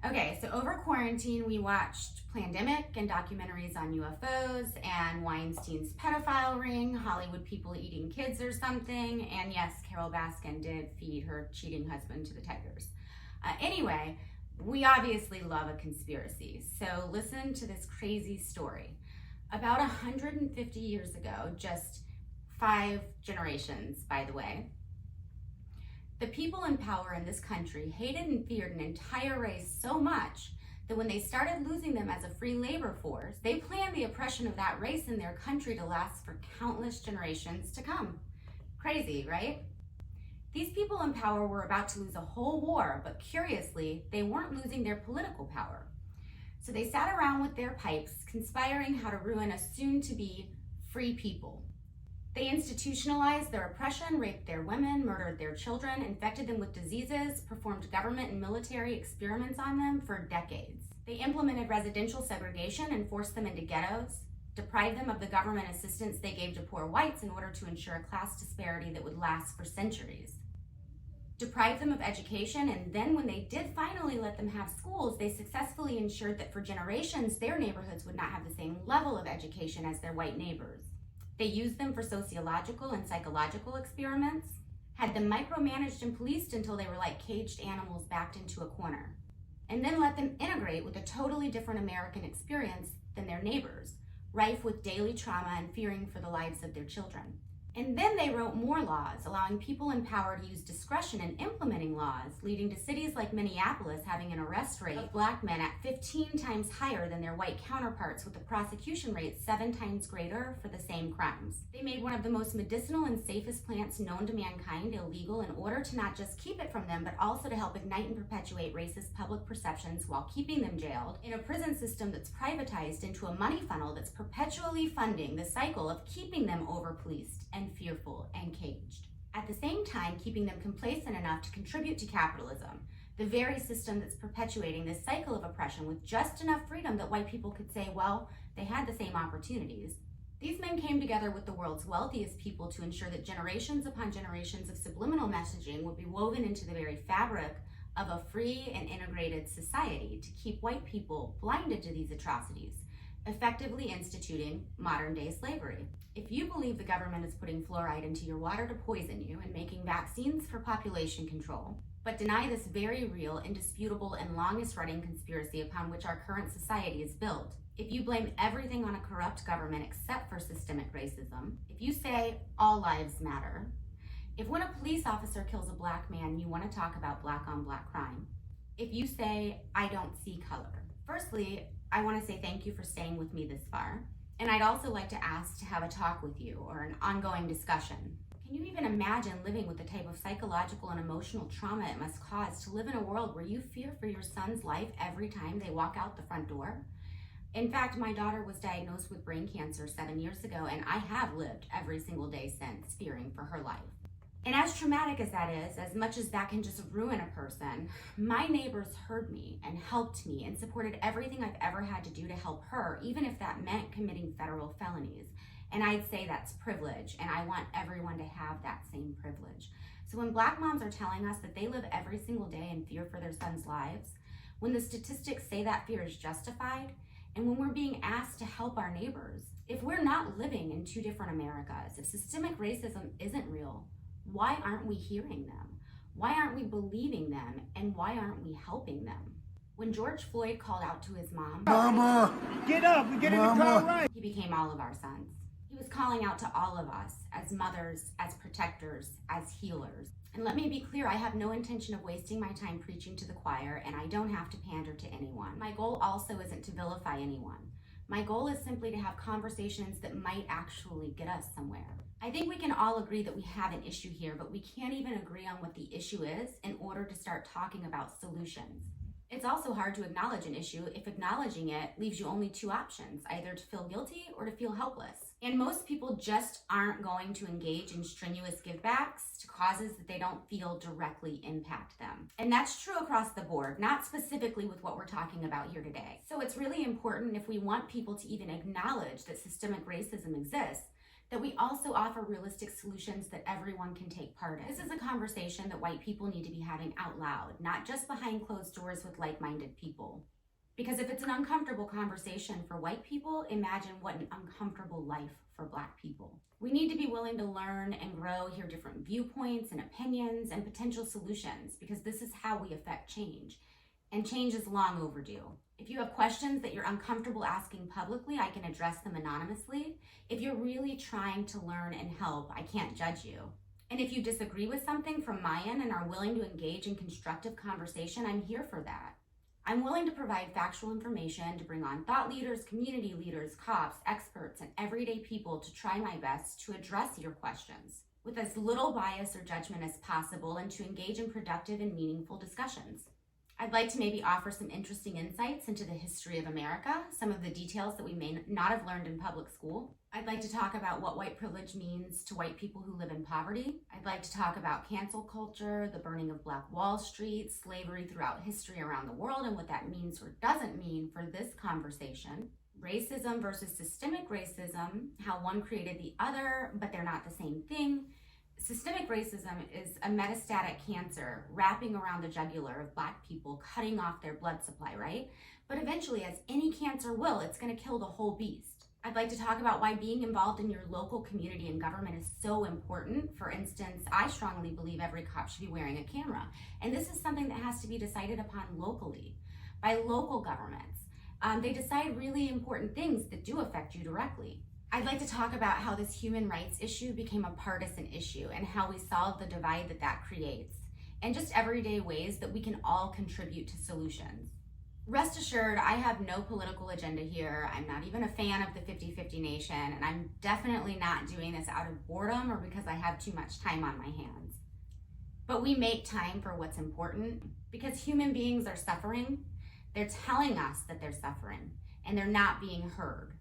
Okay, so over quarantine, we watched Plandemic and documentaries on UFOs and Weinstein's pedophile ring, Hollywood people eating kids or something, and yes, Carol Baskin did feed her cheating husband to the tigers. Anyway, we obviously love a conspiracy, so listen to this crazy story. About 150 years ago, just 5 generations, by the way, the people in power in this country hated and feared an entire race so much that when they started losing them as a free labor force, they planned the oppression of that race in their country to last for countless generations to come. Crazy, right? These people in power were about to lose a whole war, but curiously, they weren't losing their political power. So they sat around with their pipes, conspiring how to ruin a soon-to-be free people. They institutionalized their oppression, raped their women, murdered their children, infected them with diseases, performed government and military experiments on them for decades. They implemented residential segregation and forced them into ghettos, deprived them of the government assistance they gave to poor whites in order to ensure a class disparity that would last for centuries. Deprived them of education, and then when they did finally let them have schools, they successfully ensured that for generations, their neighborhoods would not have the same level of education as their white neighbors. They used them for sociological and psychological experiments, had them micromanaged and policed until they were like caged animals backed into a corner, and then let them integrate with a totally different American experience than their neighbors, rife with daily trauma and fearing for the lives of their children. And then they wrote more laws, allowing people in power to use discretion in implementing laws, leading to cities like Minneapolis having an arrest rate of black men at 15 times higher than their white counterparts, with a prosecution rate 7 times greater for the same crimes. They made one of the most medicinal and safest plants known to mankind illegal in order to not just keep it from them, but also to help ignite and perpetuate racist public perceptions while keeping them jailed in a prison system that's privatized into a money funnel that's perpetually funding the cycle of keeping them over-policed and fearful and caged. At the same time, keeping them complacent enough to contribute to capitalism, the very system that's perpetuating this cycle of oppression with just enough freedom that white people could say, well, they had the same opportunities. These men came together with the world's wealthiest people to ensure that generations upon generations of subliminal messaging would be woven into the very fabric of a free and integrated society to keep white people blinded to these atrocities, effectively instituting modern-day slavery. If you believe the government is putting fluoride into your water to poison you and making vaccines for population control, but deny this very real, indisputable, and longest-running conspiracy upon which our current society is built, if you blame everything on a corrupt government except for systemic racism, if you say all lives matter, if when a police officer kills a black man, you want to talk about black-on-black crime, if you say, I don't see color. Firstly, I want to say thank you for staying with me this far. And I'd also like to ask to have a talk with you or an ongoing discussion. Can you even imagine living with the type of psychological and emotional trauma it must cause to live in a world where you fear for your son's life every time they walk out the front door? In fact, my daughter was diagnosed with brain cancer 7 years ago, and I have lived every single day since fearing for her life. And as traumatic as that is, as much as that can just ruin a person, my neighbors heard me and helped me and supported everything I've ever had to do to help her, even if that meant committing federal felonies. And I'd say that's privilege, and I want everyone to have that same privilege. So when black moms are telling us that they live every single day in fear for their sons' lives, when the statistics say that fear is justified, and when we're being asked to help our neighbors, if we're not living in 2 different Americas, if systemic racism isn't real, why aren't we hearing them? Why aren't we believing them? And why aren't we helping them? When George Floyd called out to his mom, Mama! Get up! We get in the car right! He became all of our sons. He was calling out to all of us as mothers, as protectors, as healers. And let me be clear, I have no intention of wasting my time preaching to the choir, and I don't have to pander to anyone. My goal also isn't to vilify anyone. My goal is simply to have conversations that might actually get us somewhere. I think we can all agree that we have an issue here, but we can't even agree on what the issue is in order to start talking about solutions. It's also hard to acknowledge an issue if acknowledging it leaves you only 2 options, either to feel guilty or to feel helpless. And most people just aren't going to engage in strenuous givebacks to causes that they don't feel directly impact them. And that's true across the board, not specifically with what we're talking about here today. So it's really important, if we want people to even acknowledge that systemic racism exists, that we also offer realistic solutions that everyone can take part in. This is a conversation that white people need to be having out loud, not just behind closed doors with like-minded people. Because if it's an uncomfortable conversation for white people, imagine what an uncomfortable life for Black people. We need to be willing to learn and grow, hear different viewpoints and opinions and potential solutions, because this is how we affect change. And change is long overdue. If you have questions that you're uncomfortable asking publicly, I can address them anonymously. If you're really trying to learn and help, I can't judge you. And if you disagree with something from my end and are willing to engage in constructive conversation, I'm here for that. I'm willing to provide factual information, to bring on thought leaders, community leaders, cops, experts, and everyday people to try my best to address your questions with as little bias or judgment as possible and to engage in productive and meaningful discussions. I'd like to maybe offer some interesting insights into the history of America, some of the details that we may not have learned in public school. I'd like to talk about what white privilege means to white people who live in poverty. I'd like to talk about cancel culture, the burning of Black Wall Street, slavery throughout history around the world, and what that means or doesn't mean for this conversation. Racism versus systemic racism, how one created the other, but they're not the same thing. Systemic racism is a metastatic cancer wrapping around the jugular of Black people, cutting off their blood supply, right? But eventually, as any cancer will, it's going to kill the whole beast. I'd like to talk about why being involved in your local community and government is so important. For instance, I strongly believe every cop should be wearing a camera. And this is something that has to be decided upon locally by local governments. They decide really important things that do affect you directly. I'd like to talk about how this human rights issue became a partisan issue and how we solve the divide that creates, and just everyday ways that we can all contribute to solutions. Rest assured, I have no political agenda here. I'm not even a fan of the 50-50 nation, and I'm definitely not doing this out of boredom or because I have too much time on my hands. But we make time for what's important because human beings are suffering. They're telling us that they're suffering, and they're not being heard.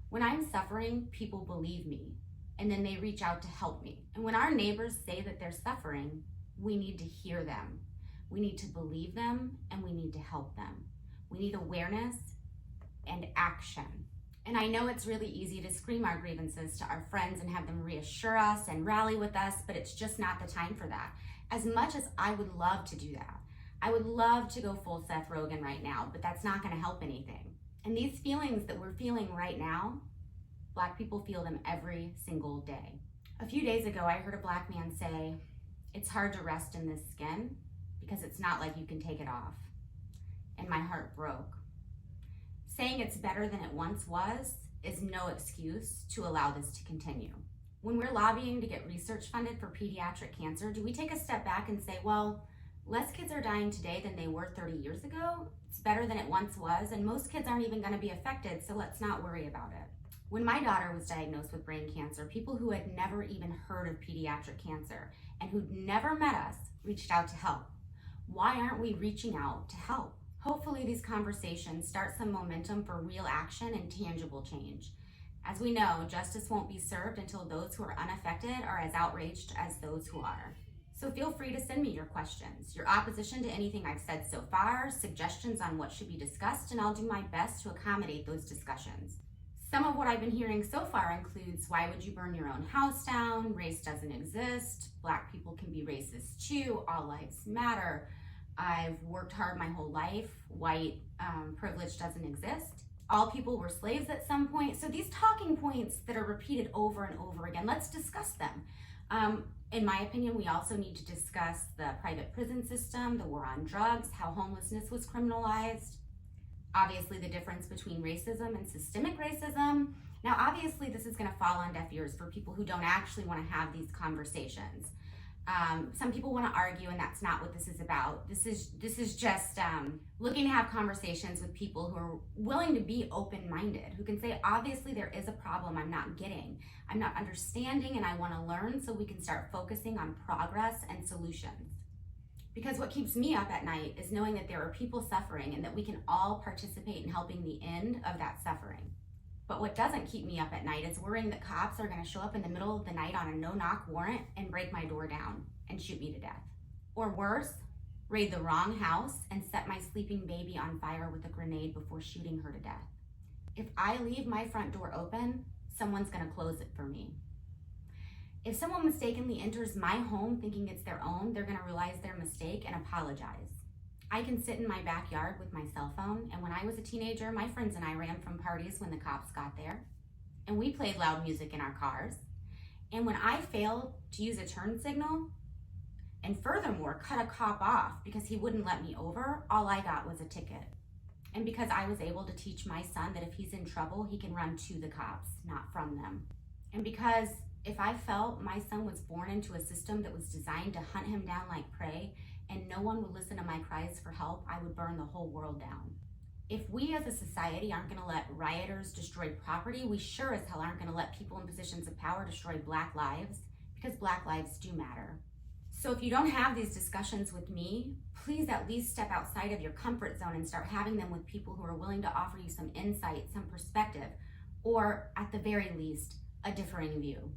When I'm suffering, people believe me, and then they reach out to help me. And when our neighbors say that they're suffering, we need to hear them. We need to believe them, and we need to help them. We need awareness and action. And I know it's really easy to scream our grievances to our friends and have them reassure us and rally with us, but it's just not the time for that. As much as I would love to do that, I would love to go full Seth Rogen right now, but that's not gonna help anything. And these feelings that we're feeling right now, Black people feel them every single day. A few days ago, I heard a Black man say, "It's hard to rest in this skin because it's not like you can take it off." And my heart broke. Saying it's better than it once was is no excuse to allow this to continue. When we're lobbying to get research funded for pediatric cancer, do we take a step back and say, well, less kids are dying today than they were 30 years ago? It's better than it once was, and most kids aren't even gonna be affected, so let's not worry about it. When my daughter was diagnosed with brain cancer, people who had never even heard of pediatric cancer and who'd never met us reached out to help. Why aren't we reaching out to help? Hopefully these conversations start some momentum for real action and tangible change. As we know, justice won't be served until those who are unaffected are as outraged as those who are. So feel free to send me your questions, your opposition to anything I've said so far, suggestions on what should be discussed, and I'll do my best to accommodate those discussions. Some of what I've been hearing so far includes, why would you burn your own house down? Race doesn't exist. Black people can be racist too. All lives matter. I've worked hard my whole life. White privilege doesn't exist. All people were slaves at some point. So these talking points that are repeated over and over again, let's discuss them. In my opinion, we also need to discuss the private prison system, the war on drugs, how homelessness was criminalized. Obviously, the difference between racism and systemic racism. Now, obviously, this is going to fall on deaf ears for people who don't actually want to have these conversations. Some people want to argue, and that's not what this is about. This is just looking to have conversations with people who are willing to be open-minded, who can say, obviously, there is a problem I'm not getting, I'm not understanding, and I want to learn so we can start focusing on progress and solutions. Because what keeps me up at night is knowing that there are people suffering and that we can all participate in helping the end of that suffering. But what doesn't keep me up at night is worrying that cops are going to show up in the middle of the night on a no-knock warrant and break my door down and shoot me to death. Or worse, raid the wrong house and set my sleeping baby on fire with a grenade before shooting her to death. If I leave my front door open, someone's gonna close it for me. If someone mistakenly enters my home thinking it's their own, they're gonna realize their mistake and apologize. I can sit in my backyard with my cell phone, and when I was a teenager, my friends and I ran from parties when the cops got there, and we played loud music in our cars. And when I failed to use a turn signal, and furthermore cut a cop off because he wouldn't let me over, all I got was a ticket. And because I was able to teach my son that if he's in trouble, he can run to the cops, not from them. And because if I felt my son was born into a system that was designed to hunt him down like prey, and no one would listen to my cries for help, I would burn the whole world down. If we as a society aren't gonna let rioters destroy property, we sure as hell aren't gonna let people in positions of power destroy Black lives, because Black lives do matter. So if you don't have these discussions with me, please at least step outside of your comfort zone and start having them with people who are willing to offer you some insight, some perspective, or at the very least, a differing view.